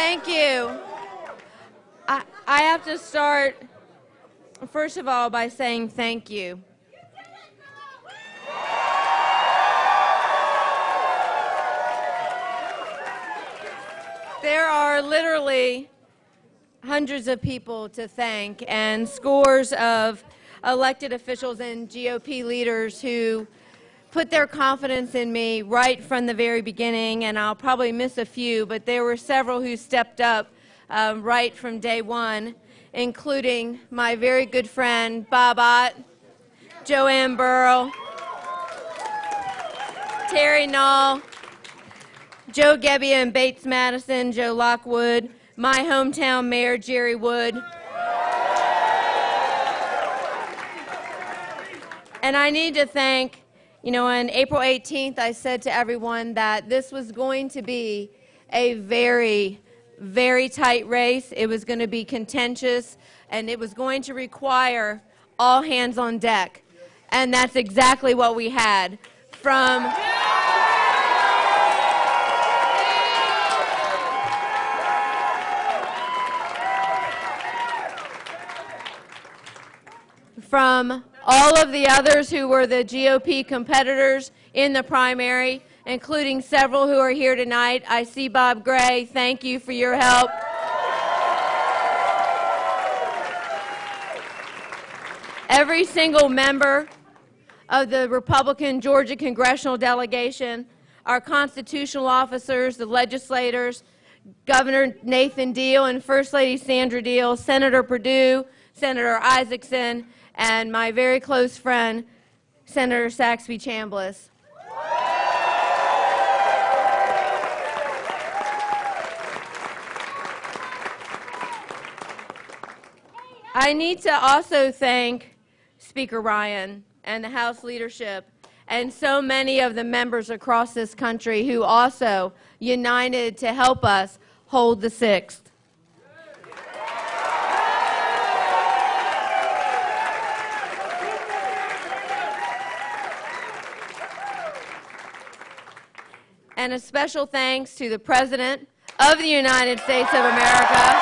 Thank you. I have to start, first of all, by saying thank you. There are literally hundreds of people to thank and scores of elected officials and GOP leaders who put their confidence in me right from the very beginning, and I'll probably miss a few, but there were several who stepped up right from day one, including my very good friend Bob Ott, Joanne Burrow, Terry Null, Joe Gebbia and Bates Madison, Joe Lockwood, my hometown mayor Jerry Wood. And I need to thank, on April 18th, I said to everyone that this was going to be a very, very tight race. It was going to be contentious, and it was going to require all hands on deck. And that's exactly what we had. From all of the others who were the GOP competitors in the primary, including several who are here tonight. I see Bob Gray. Thank you for your help. Every single member of the Republican Georgia congressional delegation, our constitutional officers, the legislators, Governor Nathan Deal and First Lady Sandra Deal, Senator Perdue, Senator Isaacson, and my very close friend, Senator Saxby Chambliss. I need to also thank Speaker Ryan and the House leadership and so many of the members across this country who also united to help us hold the 6th. And a special thanks to the President of the United States of America,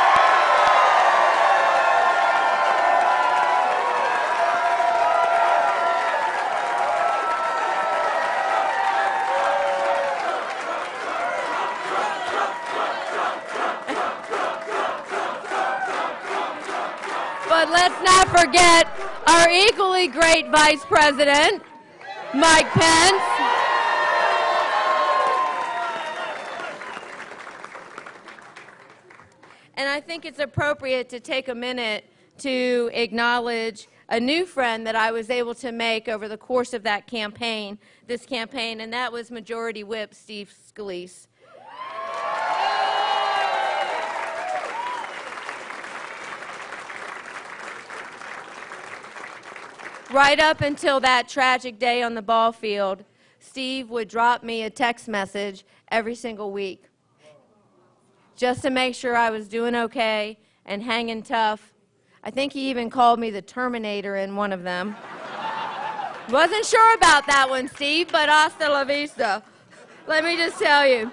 but let's not forget our equally great Vice President, Mike Pence. And I think it's appropriate to take a minute to acknowledge a new friend that I was able to make over the course of that campaign, and that was Majority Whip Steve Scalise. Right up until that tragic day on the ball field, Steve would drop me a text message every single week, just to make sure I was doing okay and hanging tough. I think he even called me the Terminator in one of them. Wasn't sure about that one, Steve, but hasta la vista. Let me just tell you.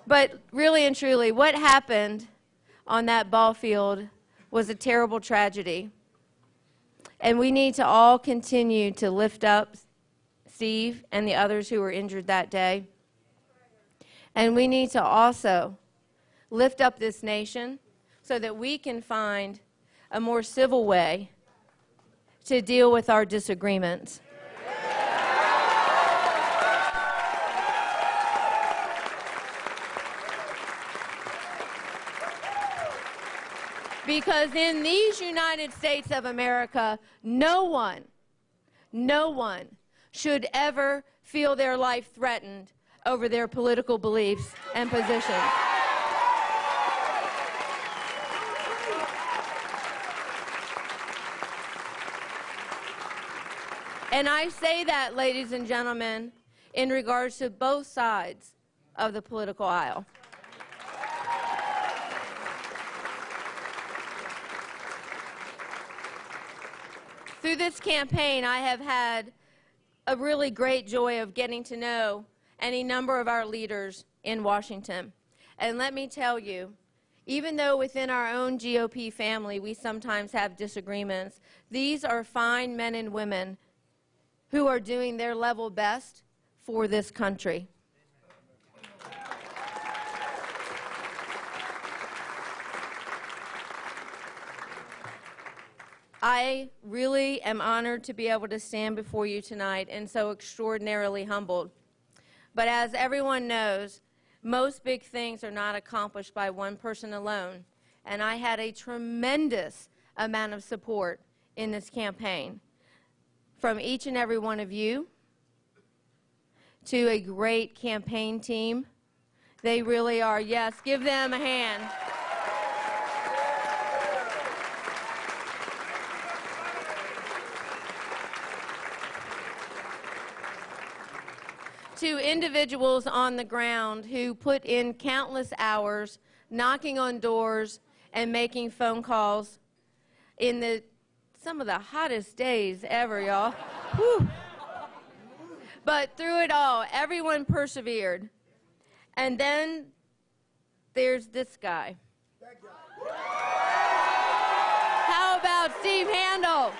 But really and truly, what happened on that ball field was a terrible tragedy. And we need to all continue to lift up Steve and the others who were injured that day. And we need to also lift up this nation so that we can find a more civil way to deal with our disagreements. Because in these United States of America, no one should ever feel their life threatened over their political beliefs and positions. And I say that, ladies and gentlemen, in regards to both sides of the political aisle. Through this campaign, I have had a really great joy of getting to know any number of our leaders in Washington. And let me tell you, even though within our own GOP family we sometimes have disagreements, these are fine men and women who are doing their level best for this country. I really am honored to be able to stand before you tonight and so extraordinarily humbled. But as everyone knows, most big things are not accomplished by one person alone, and I had a tremendous amount of support in this campaign from each and every one of you to a great campaign team. They really are. Yes, give them a hand. To individuals on the ground who put in countless hours knocking on doors and making phone calls in some of the hottest days ever, y'all. Whew. But through it all, everyone persevered. And then there's this guy. That guy. How about Steve Handel?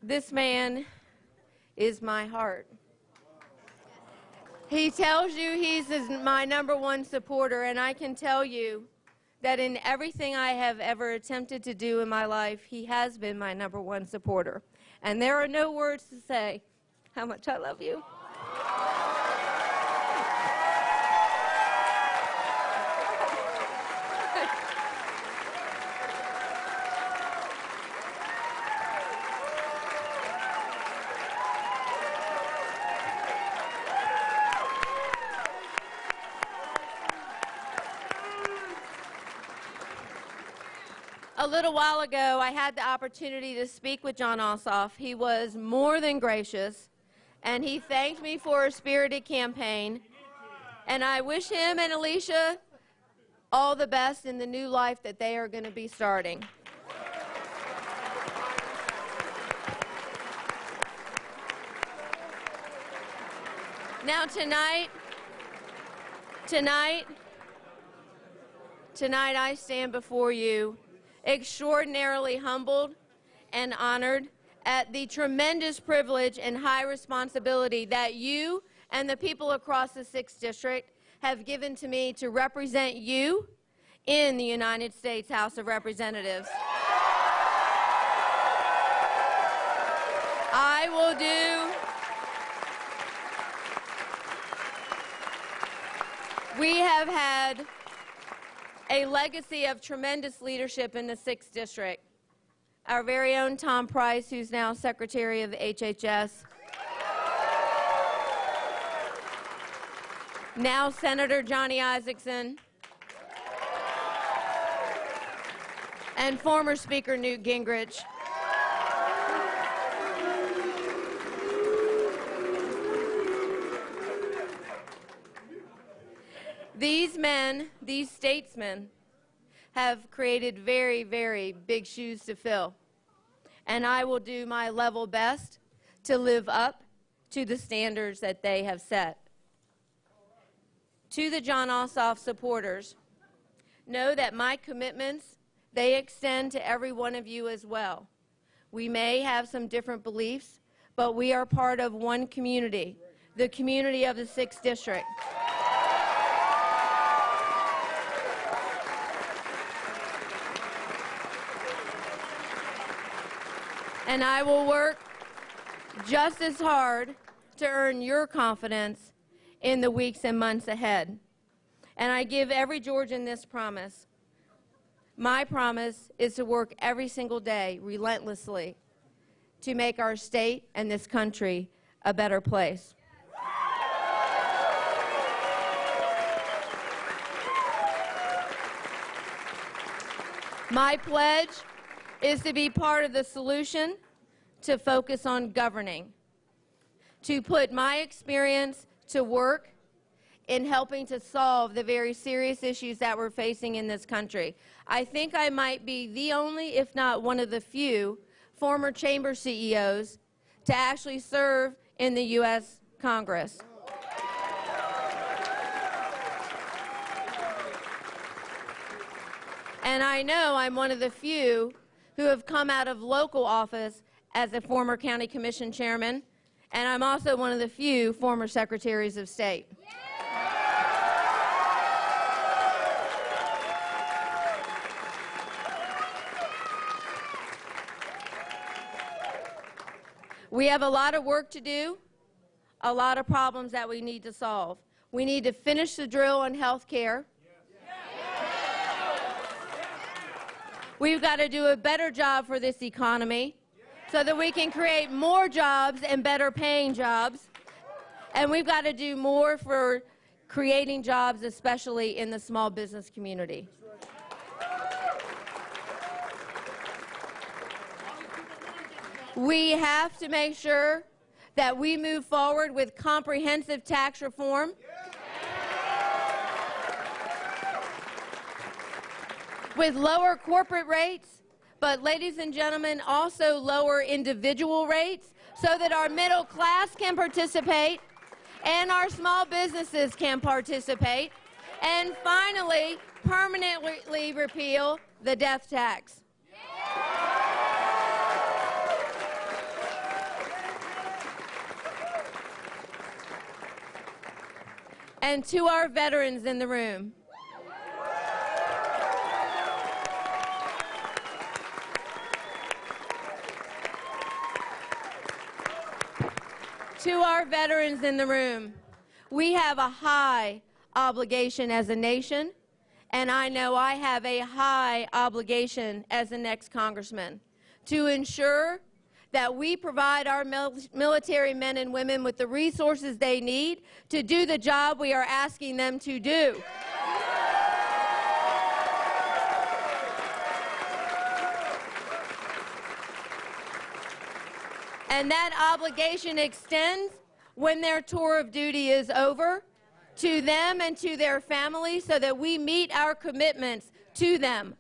This man is my heart. He tells you he's my #1 supporter, and I can tell you that in everything I have ever attempted to do in my life, he has been my #1 supporter. And there are no words to say how much I love you. A little while ago, I had the opportunity to speak with John Ossoff. He was more than gracious, and he thanked me for a spirited campaign. And I wish him and Alicia all the best in the new life that they are going to be starting. Now tonight I stand before you extraordinarily humbled and honored at the tremendous privilege and high responsibility that you and the people across the 6th District have given to me to represent you in the United States House of Representatives. We have had a legacy of tremendous leadership in the 6th District. Our very own Tom Price, who's now Secretary of the HHS. Now Senator Johnny Isakson. And former Speaker Newt Gingrich. These men, these statesmen, have created very, very big shoes to fill. And I will do my level best to live up to the standards that they have set. To the John Ossoff supporters, know that my commitments, they extend to every one of you as well. We may have some different beliefs, but we are part of one community, the community of the 6th District. And I will work just as hard to earn your confidence in the weeks and months ahead. And I give every Georgian this promise. My promise is to work every single day relentlessly to make our state and this country a better place. My pledge is to be part of the solution, to focus on governing, to put my experience to work in helping to solve the very serious issues that we're facing in this country. I think I might be the only, if not one of the few, former chamber CEOs to actually serve in the U.S. Congress. And I know I'm one of the few who have come out of local office as a former county commission chairman, and I'm also one of the few former secretaries of state. We have a lot of work to do, a lot of problems that we need to solve. We need to finish the drill on health care. We've got to do a better job for this economy so that we can create more jobs and better paying jobs. And we've got to do more for creating jobs, especially in the small business community. We have to make sure that we move forward with comprehensive tax reform. With lower corporate rates, but ladies and gentlemen, also lower individual rates so that our middle class can participate and our small businesses can participate. And finally, permanently repeal the death tax. And to our veterans in the room, we have a high obligation as a nation, and I know I have a high obligation as the next congressman to ensure that we provide our military men and women with the resources they need to do the job we are asking them to do. And that obligation extends when their tour of duty is over to them and to their families so that we meet our commitments to them.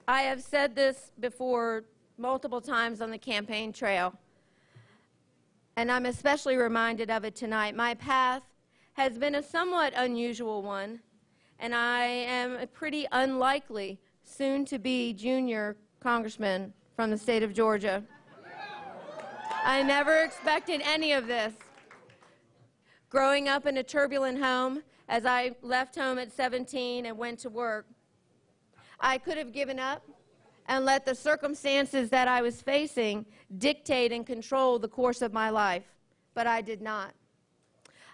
I have said this before multiple times on the campaign trail, and I'm especially reminded of it tonight. My path has been a somewhat unusual one, and I am a pretty unlikely soon-to-be junior congressman from the state of Georgia. I never expected any of this. Growing up in a turbulent home, as I left home at 17 and went to work, I could have given up and let the circumstances that I was facing dictate and control the course of my life, but I did not.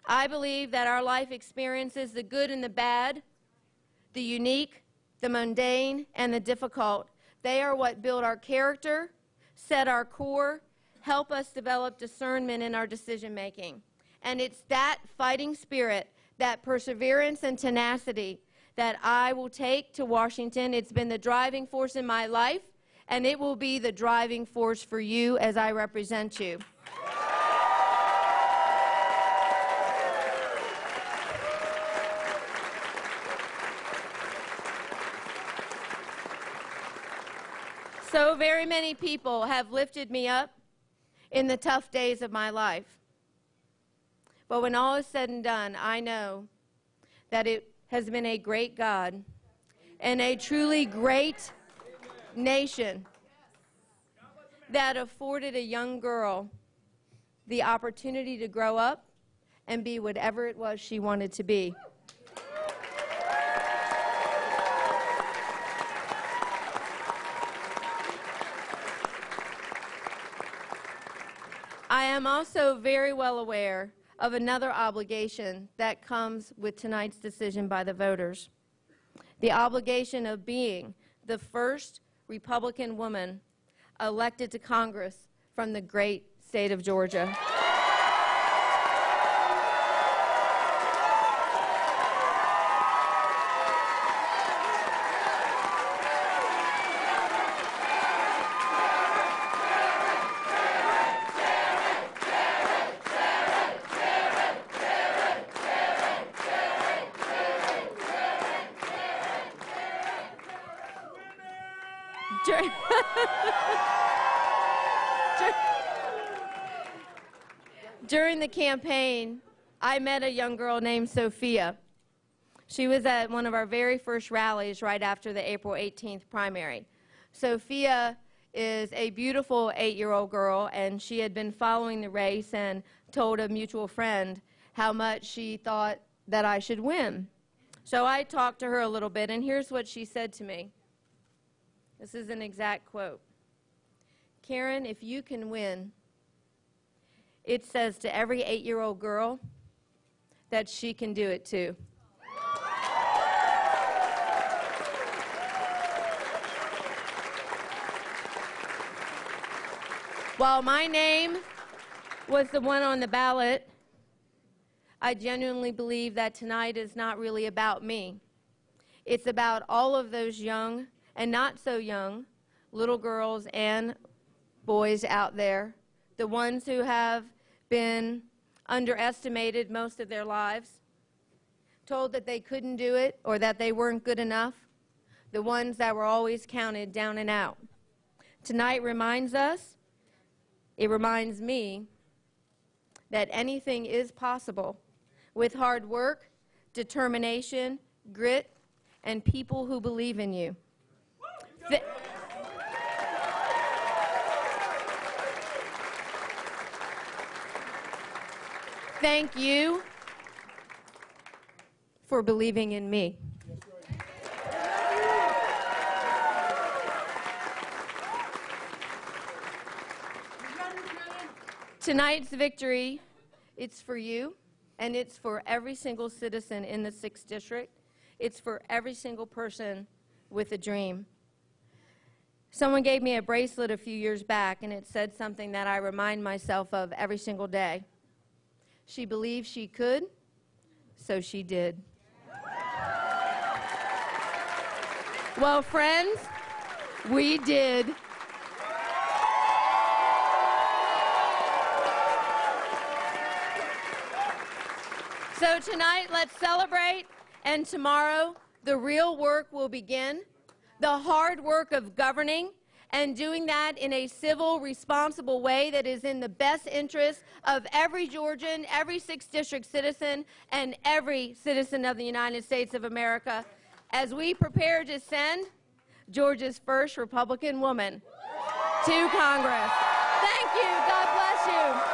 I believe that our life experiences, the good and the bad, the unique, the mundane, and the difficult, they are what build our character, set our core, help us develop discernment in our decision making. And it's that fighting spirit, that perseverance and tenacity that I will take to Washington. It's been the driving force in my life, and it will be the driving force for you as I represent you. So very many people have lifted me up in the tough days of my life. But when all is said and done, I know that it has been a great God and a truly great nation that afforded a young girl the opportunity to grow up and be whatever it was she wanted to be. I am also very well aware of another obligation that comes with tonight's decision by the voters. The obligation of being the first Republican woman elected to Congress from the great state of Georgia. During the campaign, I met a young girl named Sophia. She was at one of our very first rallies right after the April 18th primary. Sophia is a beautiful 8-year-old girl, and she had been following the race and told a mutual friend how much she thought that I should win. So I talked to her a little bit, and here's what she said to me. This is an exact quote. "Karen, if you can win, it says to every 8-year-old girl that she can do it too." While my name was the one on the ballot, I genuinely believe that tonight is not really about me. It's about all of those young and not so young little girls and boys out there, the ones who have been underestimated most of their lives, told that they couldn't do it or that they weren't good enough, the ones that were always counted down and out. Tonight reminds us, it reminds me, that anything is possible with hard work, determination, grit, and people who believe in you. Thank you for believing in me. Tonight's victory, it's for you, and it's for every single citizen in the 6th District. It's for every single person with a dream. Someone gave me a bracelet a few years back, and it said something that I remind myself of every single day. She believed she could, so she did. Well, friends, we did. So tonight, let's celebrate, and tomorrow, the real work will begin, the hard work of governing, and doing that in a civil, responsible way that is in the best interest of every Georgian, every 6th District citizen, and every citizen of the United States of America, as we prepare to send Georgia's first Republican woman to Congress. Thank you. God bless you.